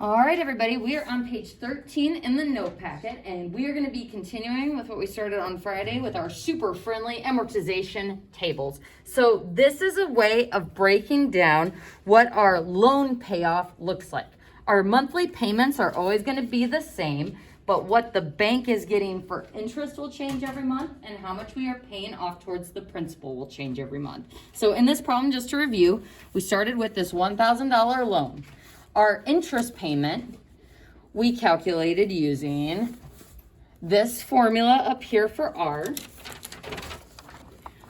All right, everybody, we are on page 13 in the note packet, and we are going to be continuing with what we started on Friday with our super friendly amortization tables. So this is a way of breaking down what our loan payoff looks like. Our monthly payments are always going to be the same, but what the bank is getting for interest will change every month, and how much we are paying off towards the principal will change every month. So in this problem, just to review, we started with this $1,000 loan. Our interest payment, we calculated using this formula up here for R,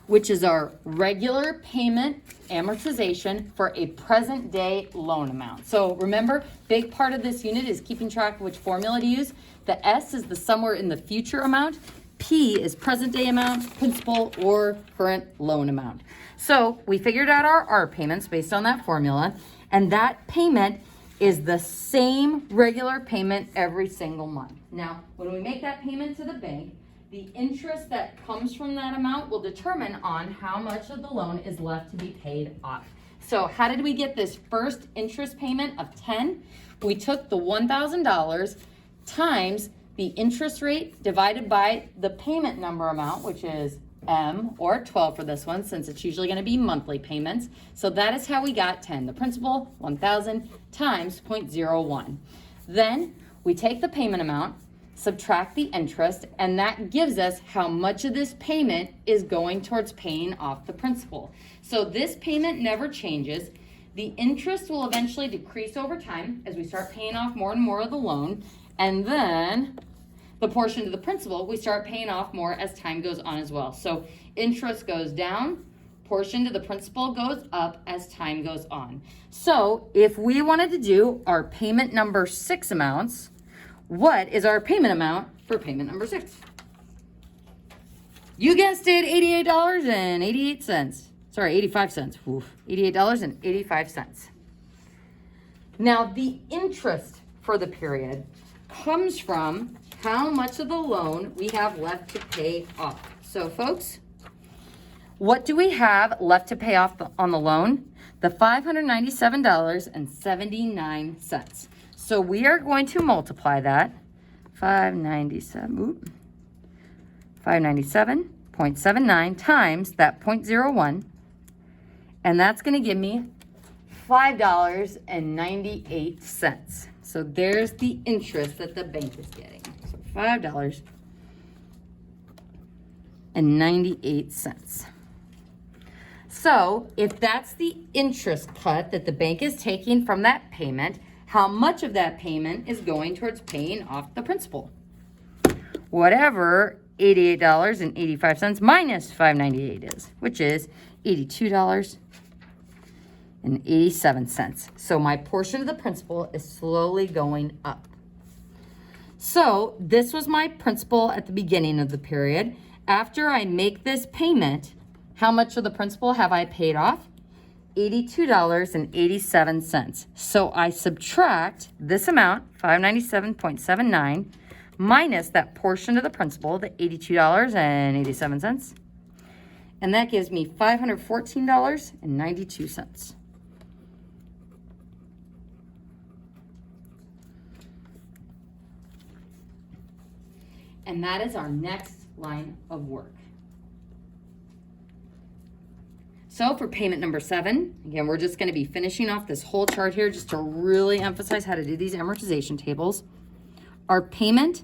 which is our regular payment amortization for a present day loan amount. So remember, big part of this unit is keeping track of which formula to use. The S is the somewhere in the future amount. P is present day amount, principal, or current loan amount. So we figured out our R payments based on that formula, and that payment is the same regular payment every single month. Now, when we make that payment to the bank, the interest that comes from that amount will determine on how much of the loan is left to be paid off. So how did we get this first interest payment of 10? We took the $1,000 times the interest rate divided by the payment number amount, which is M, or 12 for this one, since it's usually going to be monthly payments. So that is how we got 10. The principal, 1,000 times 0.01. Then we take the payment amount, subtract the interest, and that gives us how much of this payment is going towards paying off the principal. So this payment never changes. The interest will eventually decrease over time as we start paying off more and more of the loan, and then the portion to the principal, we start paying off more as time goes on as well. So interest goes down, portion to the principal goes up as time goes on. So if we wanted to do our payment number 6 amounts, what is our payment amount for payment number 6? You guessed it, $88.88. Sorry, 85 cents. Oof, $88.85. Now the interest for the period comes from how much of the loan we have left to pay off. So folks, what do we have left to pay off on the loan? The $597.79. So we are going to multiply that, 597.79 times that 0.01, and that's gonna give me $5.98. So there's the interest that the bank is getting. So $5.98. So if that's the interest cut that the bank is taking from that payment, how much of that payment is going towards paying off the principal? Whatever $88.85 minus $5.98 is, which is $82.87. So my portion of the principal is slowly going up. So this was my principal at the beginning of the period. After I make this payment, how much of the principal have I paid off? $82.87. So I subtract this amount, $597.79, minus that portion of the principal, the $82.87, and that gives me $514.92. And that is our next line of work. So for payment number 7, again, we're just going to be finishing off this whole chart here just to really emphasize how to do these amortization tables. Our payment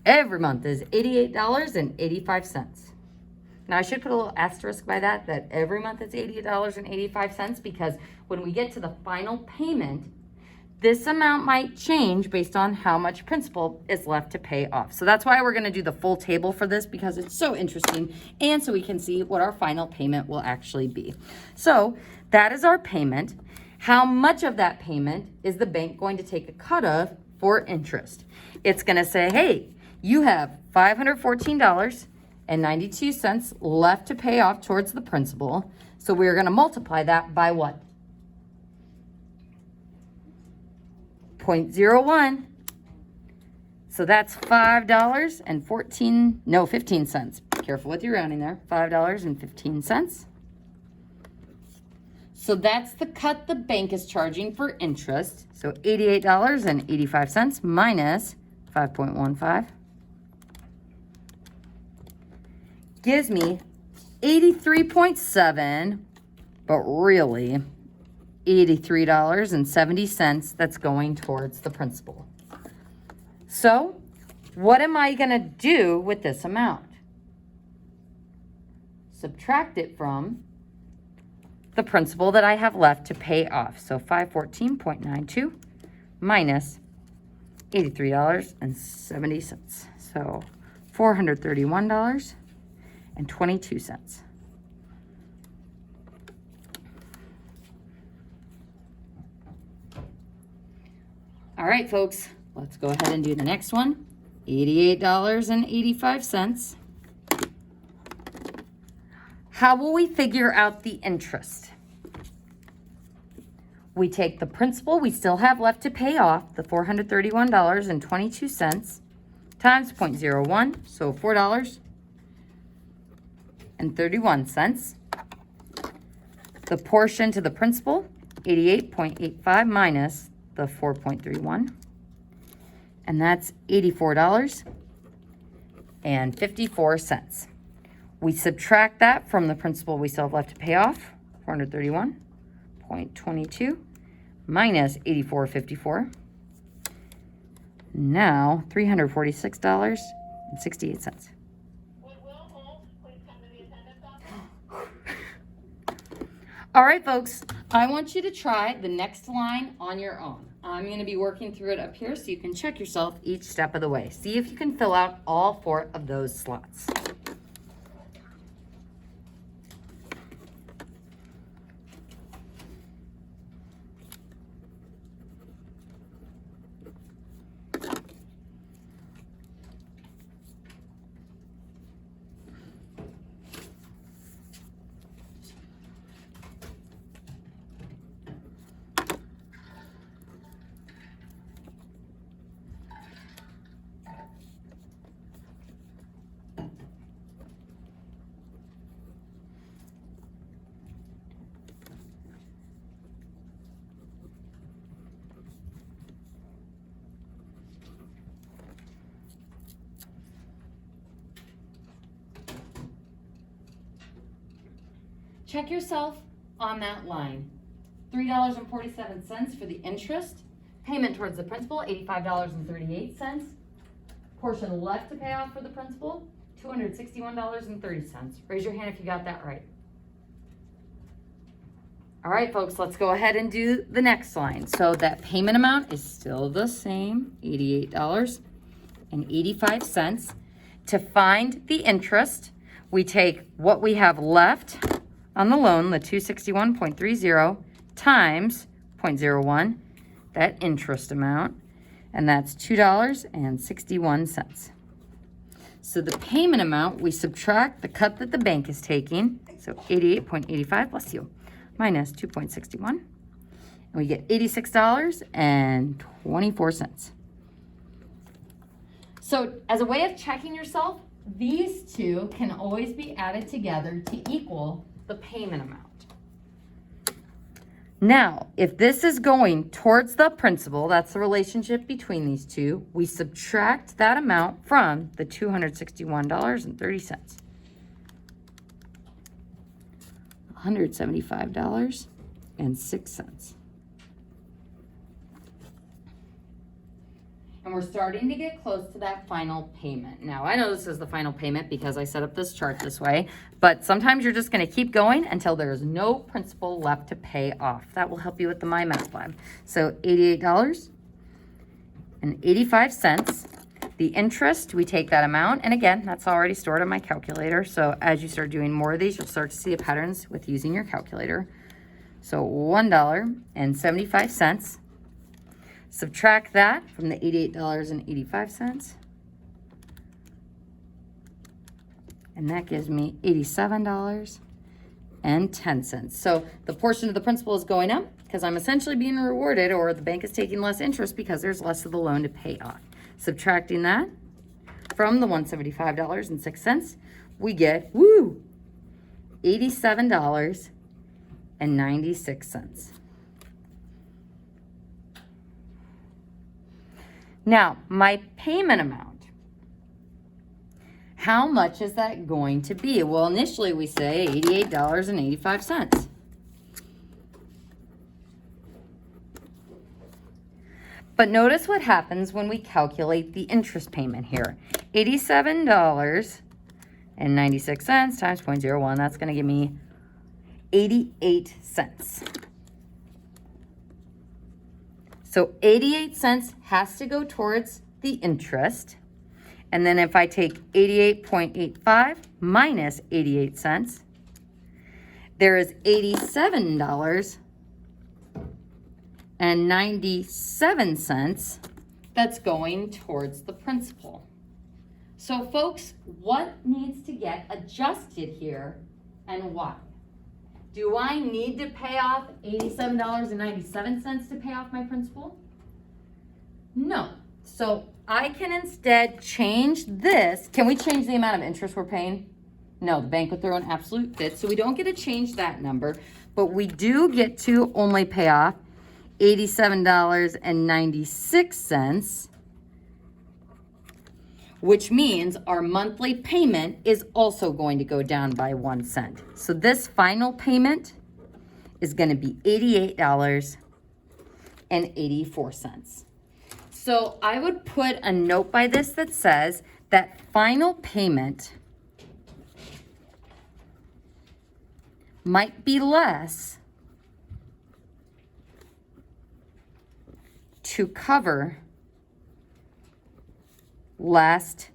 every month is $88.85. Now I should put a little asterisk by that every month it's $88.85, because when we get to the final payment, this amount might change based on how much principal is left to pay off. So that's why we're going to do the full table for this, because it's so interesting, and so we can see what our final payment will actually be. So that is our payment. How much of that payment is the bank going to take a cut of for interest? It's going to say, hey, you have $514.92 left to pay off towards the principal. So we're going to multiply that by what? 0.01. So that's $15 cents. Careful with your rounding there. $5.15. So that's the cut the bank is charging for interest. So $88.85 minus 5.15 gives me 83.7, but really $83.70 that's going towards the principal. So what am I going to do with this amount? Subtract it from the principal that I have left to pay off. So 514.92 minus $83.70. So $431.22. All right, folks, let's go ahead and do the next one. $88.85. How will we figure out the interest? We take the principal we still have left to pay off, the $431.22, times 0.01, so $4.31. The portion to the principal, 88.85 minus the 4.31, and that's $84.54. We subtract that from the principal we still have left to pay off, 431.22 minus 84.54. Now $346.68. All right, folks, I want you to try the next line on your own. I'm going to be working through it up here so you can check yourself each step of the way. See if you can fill out all 4 of those slots. Check yourself on that line. $3.47 for the interest. Payment towards the principal, $85.38. Portion left to pay off for the principal, $261.30. Raise your hand if you got that right. All right, folks, let's go ahead and do the next line. So that payment amount is still the same, $88.85. To find the interest, we take what we have left on the loan, the 261.30 times 0.01, that interest amount, and that's $2.61. So the payment amount, we subtract the cut that the bank is taking, so 88.85, bless you, minus 2.61, and we get $86.24. So as a way of checking yourself, these two can always be added together to equal the payment amount. Now, if this is going towards the principal, that's the relationship between these two, we subtract that amount from the $261.30. $175.06. And we're starting to get close to that final payment. Now, I know this is the final payment because I set up this chart this way, but sometimes you're just gonna keep going until there's no principal left to pay off. That will help you with the My Math Lab. So $88.85. The interest, we take that amount, and again, that's already stored on my calculator. So as you start doing more of these, you'll start to see the patterns with using your calculator. So $1.75. Subtract that from the $88.85. And that gives me $87.10. So the portion of the principal is going up because I'm essentially being rewarded, or the bank is taking less interest because there's less of the loan to pay off. Subtracting that from the $175.06, we get, $87.10. $87.96. Now, my payment amount. How much is that going to be? Well, initially we say $88.85. But notice what happens when we calculate the interest payment here. $87.96 times 0.01, that's going to give me 88 cents. So 88 cents has to go towards the interest. And then if I take 88.85 minus 88 cents, there is $87.97 that's going towards the principal. So folks, what needs to get adjusted here and why? Do I need to pay off $87.97 to pay off my principal? No. So I can instead change this. Can we change the amount of interest we're paying? No, the bank would throw an absolute fit, so we don't get to change that number, but we do get to only pay off $87.96, which means our monthly payment is also going to go down by 1 cent. So this final payment is going to be $88.84. So I would put a note by this that says that final payment might be less to cover last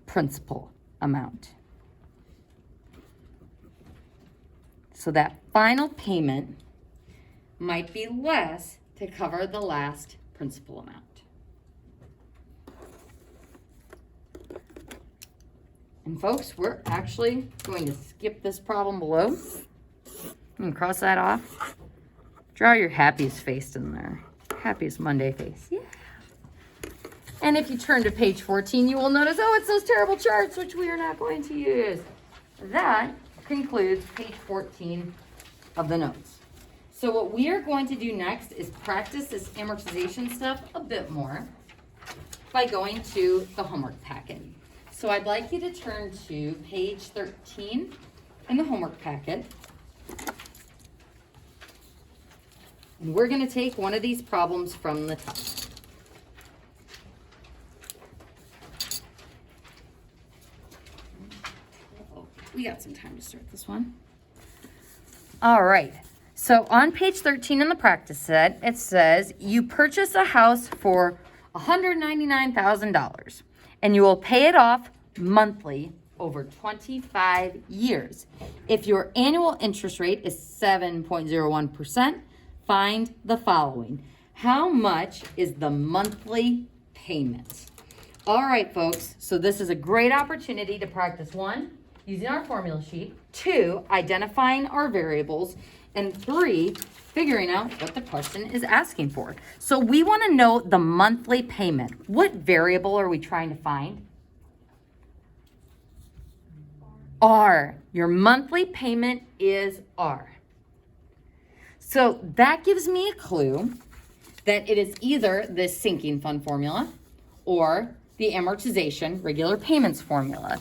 principal amount. So that final payment might be less to cover the last principal amount. And folks, we're actually going to skip this problem below. And cross that off. Draw your happiest face in there. Happiest Monday face. Yeah. And if you turn to page 14, you will notice, oh, it's those terrible charts, which we are not going to use. That concludes page 14 of the notes. So what we are going to do next is practice this amortization stuff a bit more by going to the homework packet. So I'd like you to turn to page 13 in the homework packet. And we're going to take one of these problems from the top. We got some time to start this one. All right. So on page 13 in the practice set, it says you purchase a house for $199,000 and you will pay it off monthly over 25 years. If your annual interest rate is 7.01%, find the following. How much is the monthly payment? All right, folks, so this is a great opportunity to practice 1, using our formula sheet, 2, identifying our variables, and 3, figuring out what the question is asking for. So we want to know the monthly payment. What variable are we trying to find? R. Your monthly payment is R. So that gives me a clue that it is either the sinking fund formula or the amortization regular payments formula.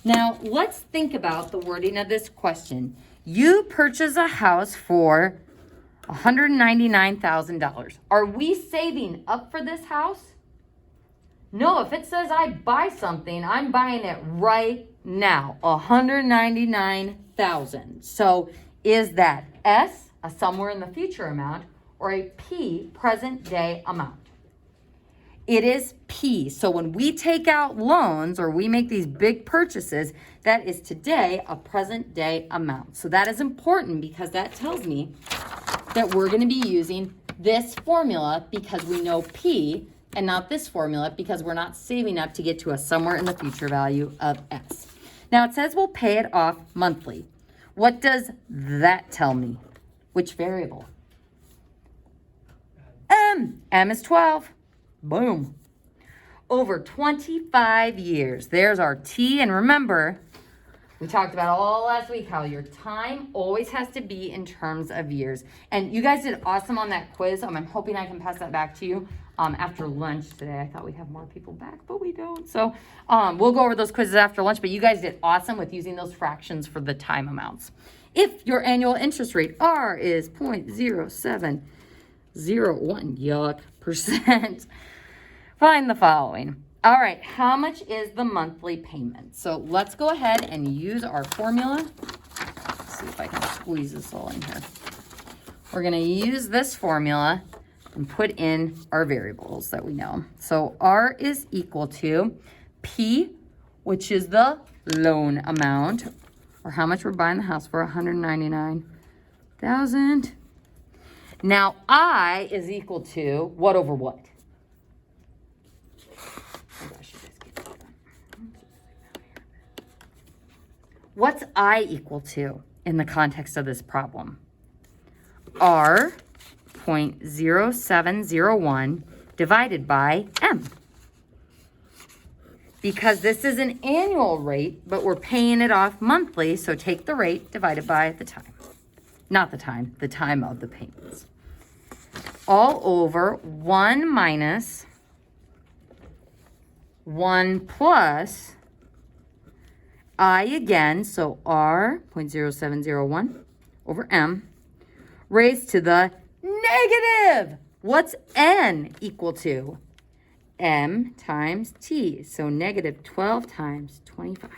Now, let's think about the wording of this question. You purchase a house for $199,000. Are we saving up for this house? No, if it says I buy something, I'm buying it right now, $199,000. So is that S, a somewhere in the future amount, or a P, present day amount? It is P. So when we take out loans or we make these big purchases, that is today a present day amount. So that is important because that tells me that we're going to be using this formula because we know P and not this formula because we're not saving up to get to a somewhere in the future value of S. Now it says we'll pay it off monthly. What does that tell me? Which variable? M. M is 12. Boom. Over 25 years. There's our T. And remember, We talked about all last week how your time always has to be in terms of years. And you guys did awesome on that quiz. I'm hoping I can pass that back to you after lunch today. I thought we'd have more people back, but we don't. So we'll go over those quizzes after lunch, but you guys did awesome with using those fractions for the time amounts. If your annual interest rate, R, is 0.0701, yuck, percent, find the following. All right, how much is the monthly payment? So let's go ahead and use our formula. Let's see if I can squeeze this all in here. We're gonna use this formula and put in our variables that we know. So R is equal to P, which is the loan amount, or how much we're buying the house for, $199,000. Now I is equal to what over what? What's I equal to in the context of this problem? R 0.0701 divided by M. Because this is an annual rate, but we're paying it off monthly, so take the rate divided by the time. Not the time of the payments. All over 1 minus 1 plus I again, so R 0.0701 over M raised to the negative. What's N equal to? M times T, so negative 12 times 25.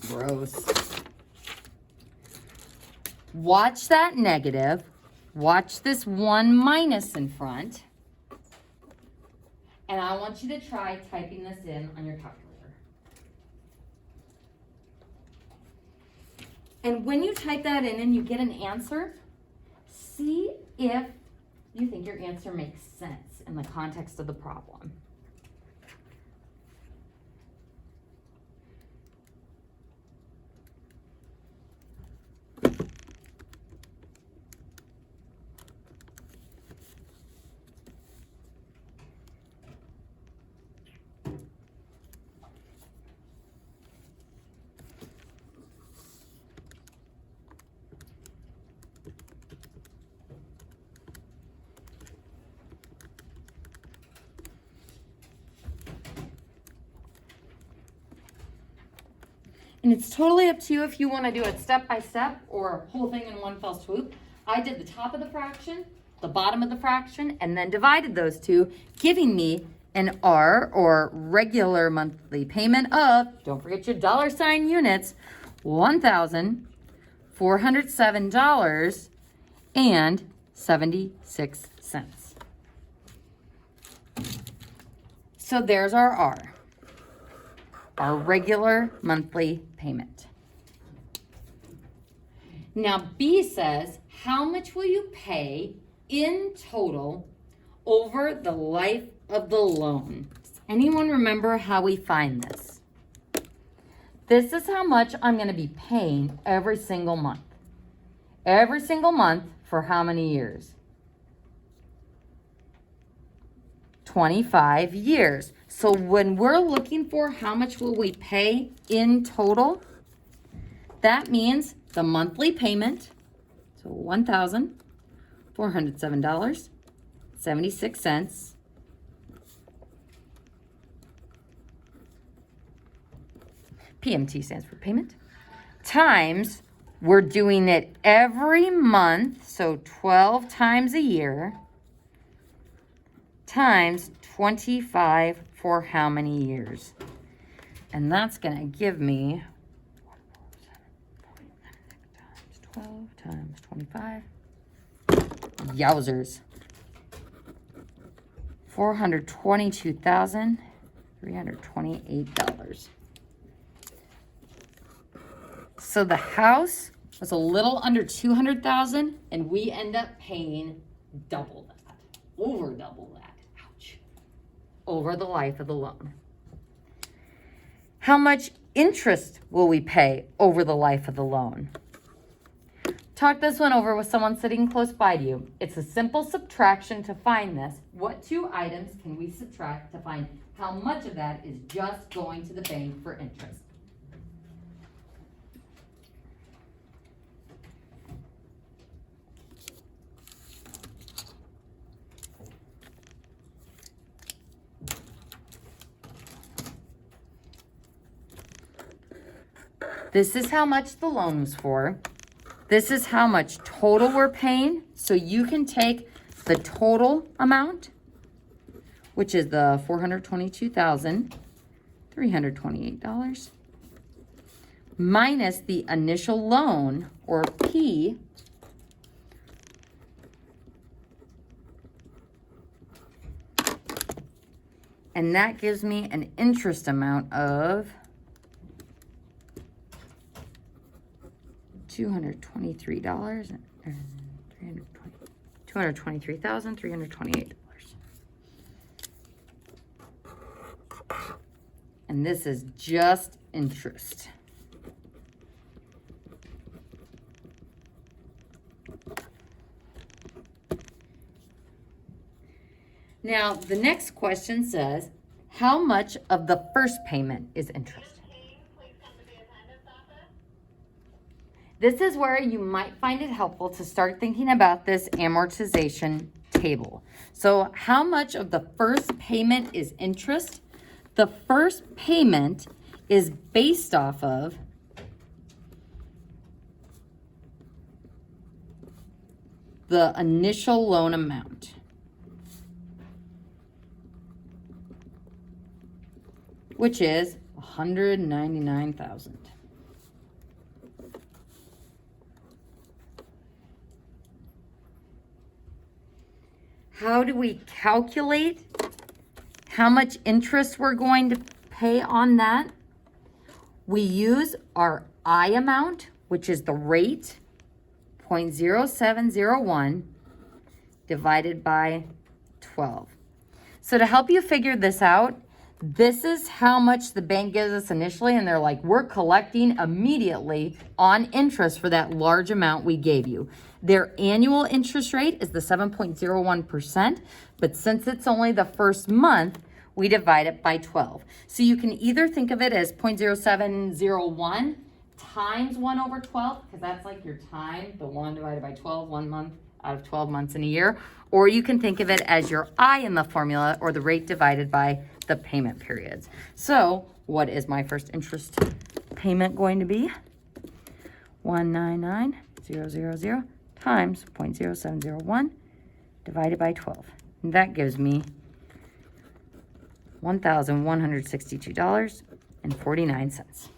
Gross. Watch that negative. Watch this 1 minus in front. And I want you to try typing this in on your calculator. And when you type that in and you get an answer, see if you think your answer makes sense in the context of the problem. And it's totally up to you if you want to do it step by step or whole thing in one fell swoop. I did the top of the fraction, the bottom of the fraction, and then divided those two, giving me an R, or regular monthly payment of, don't forget your dollar sign units, $1,407.76. So there's our R. Our regular monthly payment. Now B says, how much will you pay in total over the life of the loan? Does anyone remember how we find this? This is how much I'm going to be paying every single month. Every single month for how many years? 25 years. So when we're looking for how much will we pay in total, that means the monthly payment, so $1,407.76. PMT stands for payment. Times, we're doing it every month, so 12 times a year, times 25 for how many years? And that's going to give me 12 times 25. Yowzers. $422,328. So the house was a little under $200,000, and we end up paying double that, over double that. Ouch. Over the life of the loan. How much interest will we pay over the life of the loan? Talk this one over with someone sitting close by to you. It's a simple subtraction to find this. What two items can we subtract to find how much of that is just going to the bank for interest? This is how much the loan was for. This is how much total we're paying. So you can take the total amount, which is the $422,328, minus the initial loan, or P, and that gives me an interest amount of $223,328. And this is just interest. Now, the next question says, how much of the first payment is interest? This is where you might find it helpful to start thinking about this amortization table. So how much of the first payment is interest? The first payment is based off of the initial loan amount, which is $199,000. How do we calculate how much interest we're going to pay on that? We use our I amount, which is the rate, 0.0701 divided by 12. So to help you figure this out, this is how much the bank gives us initially, and they're like, we're collecting immediately on interest for that large amount we gave you. Their annual interest rate is the 7.01%, but since it's only the first month, we divide it by 12. So you can either think of it as 0.0701 times 1 over 12, because that's like your time, the 1 divided by 12, 1 month out of 12 months in a year. Or you can think of it as your I in the formula, or the rate divided by the payment periods. So what is my first interest payment going to be? 199,000 times 0.0701 divided by 12. And that gives me $1,162.49.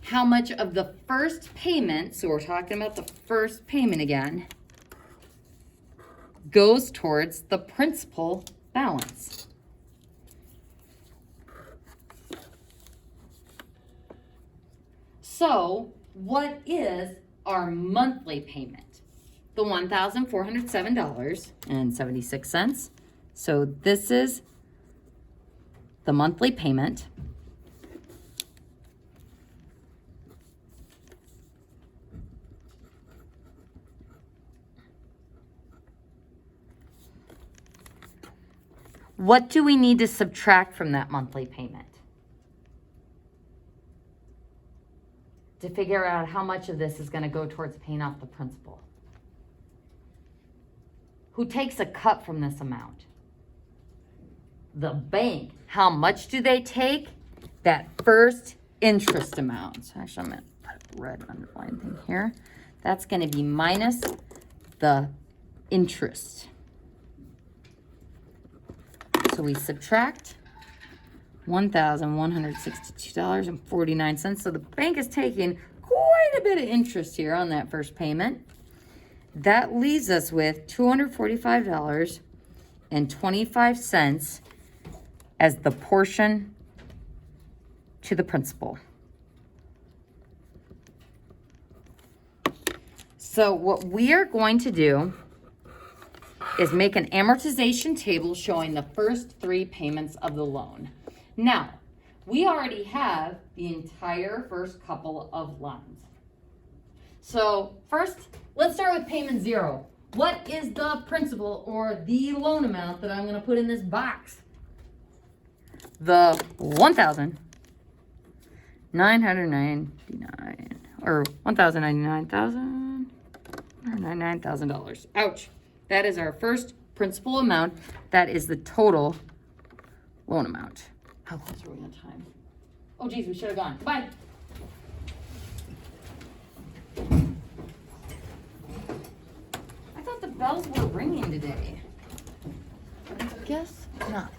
How much of the first payment, so we're talking about the first payment again, goes towards the principal balance? So what is our monthly payment? The $1,407.76. So this is the monthly payment. What do we need to subtract from that monthly payment to figure out how much of this is going to go towards paying off the principal? Who takes a cut from this amount? The bank. How much do they take? That first interest amount. So actually, I'm going to put a red underline thing here. That's going to be minus the interest. So we subtract $1,162.49. So the bank is taking quite a bit of interest here on that first payment. That leaves us with $245.25 as the portion to the principal. So what we are going to do is make an amortization table showing the first 3 payments of the loan. Now, we already have the entire first couple of loans. So first, let's start with payment 0. What is the principal or the loan amount that I'm going to put in this box? The $1,999 or $1,099,000 $199,000. Ouch. That is our first principal amount. That is the total loan amount. How close are we on time? Oh, geez, we should have gone. Bye. I thought the bells were ringing today. I guess not.